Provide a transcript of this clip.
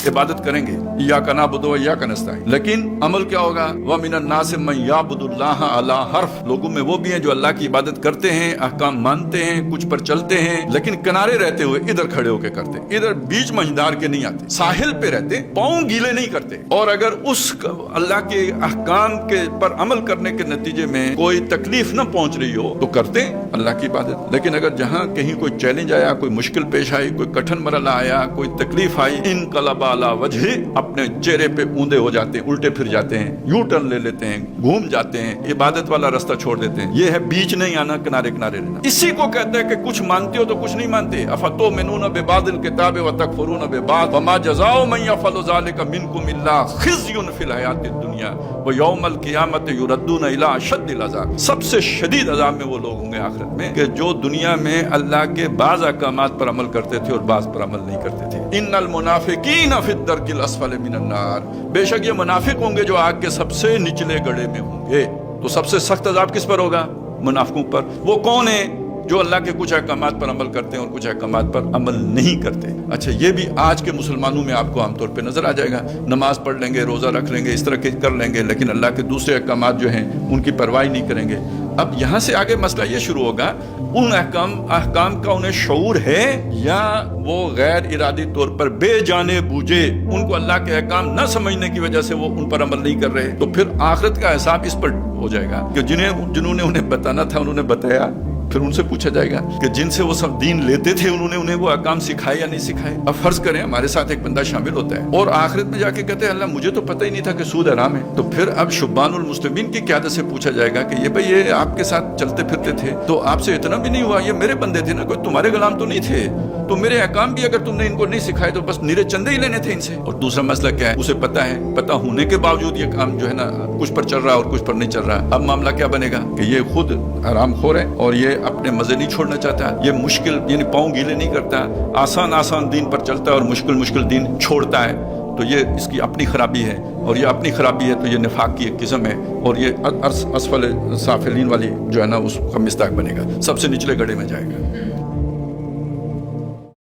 इबादत करेंगे, इय्याका नअबुदु व इय्याका नस्तईन, लेकिन अमल क्या होगा? व मिनन नासि मन यअबुदुल्लाह अला हर्फ, लोगों में वो भी हैं जो अल्लाह की इबादत करते हैं, अहकाम मानते हैं, कुछ पर चलते हैं, लेकिन किनारे रहते हुए इधर खड़े होकर करते, इधर बीच मंझदार के नहीं आते, साहिल पे रहते, पाँव गीले नहीं करते। और अगर उस अल्लाह के अहकाम के पर अमल करने के नतीजे में कोई तकलीफ न पहुंच रही हो तो करते हैं अल्लाह की इबादत। लेकिन अगर जहां कहीं कोई चैलेंज आया, कोई मुश्किल पेश आई, कोई कठिन मरला आया, कोई तकलीफ आई, इनकलबा अला वजही, अपने चेहरे पे ऊंधे हो जाते हैं, उल्टे फिर जाते हैं, यू टर्न ले लेते हैं, घूम जाते हैं, इबादत वाला रास्ता छोड़ देते हैं। ये है बीच नहीं आना, किनारे किनारे रहना। इसी को कहते हैं कि कुछ मानते हो तो कुछ नहीं मानते। अफतुमिनून बिबादिल किताब व तकफुरून बिबाद वमा जज़ाउ मन यफअलु ज़ालिका मिनकुम इल्ला खिज़्युन फिल हयातिद दुनिया व यौमल क़ियामत युरद्दून इला अशद्दिल अज़ाब। सबसे शदीद अज़ाब में वो लोग होंगे आखिरत में कि जो दुनिया में अल्लाह के बाज़ अहकामात पर अमल करते थे और बाज़ पर अमल नहीं करते थे। इन्नल मुनाफिकीन फिद दरकिल अस्फल मिनन नार, बेशक ये मुनाफिक होंगे जो आग के सबसे निचले गड्ढे में होंगे। तो सबसे सख्त अज़ाब किस पर होगा? मुनाफिकों पर। वो कौन है? जो अल्लाह के कुछ अहकामात पर अमल करते हैं और कुछ अहकामात पर अमल नहीं करते। अच्छा, ये भी आज के मुसलमानों में आपको आमतौर पे नजर आ जाएगा। नमाज पढ़ लेंगे, रोज़ा रख लेंगे, इस तरह के कर लेंगे, लेकिन अल्लाह के दूसरे अहकामात जो हैं उनकी परवाही नहीं करेंगे। अब यहाँ से आगे मसला ये शुरू होगा, उन अहकाम का उन्हें शऊर है या वो गैर इरादी तौर पर बेजाने बूझे उनको अल्लाह के अहकाम न समझने की वजह से वो उन पर अमल नहीं कर रहे। तो फिर आखिरत का हिसाब इस पर हो जाएगा कि जिन्होंने उन्हें बताना था उन्होंने बताया, फिर उनसे पूछा जाएगा कि जिनसे वो सब दीन लेते थे उन्होंने उन्हें वो अहकाम सिखाए या नहीं सिखाए। अब फर्ज करें हमारे साथ एक बंदा शामिल होता है और आखिरत में जाके कहते हैं अल्लाह मुझे तो पता ही नहीं था कि सूद हराम है। तो फिर अब शुब्बानुल मुस्लिमीन की क़यादत से पूछा जाएगा कि ये भाई ये आपके साथ चलते फिरते थे तो आपसे इतना भी नहीं हुआ, ये मेरे बंदे थे ना, कोई तुम्हारे गुलाम तो नहीं थे, तो मेरे अहकाम भी अगर तुमने इनको नहीं सिखाए तो बस निरे चंदे ही लेने थे इनसे। और दूसरा मसला क्या है? उसे पता है, पता होने के बावजूद ये काम जो है ना कुछ पर चल रहा है और कुछ पर नहीं चल रहा है। अब मामला क्या बनेगा कि ये खुद हरामखोर है और ये अपने मजे नहीं छोड़ना चाहता, ये मुश्किल यानी पाँव गीले नहीं करता, आसान दीन पर चलता है और मुश्किल दीन छोड़ता है। तो ये इसकी अपनी खराबी है और ये अपनी खराबी है तो ये निफाक की एक किस्म है और ये असफल साफिलीन वाली जो है ना उसका मिस्ताक बनेगा, सबसे निचले गड्ढे में जाएगा।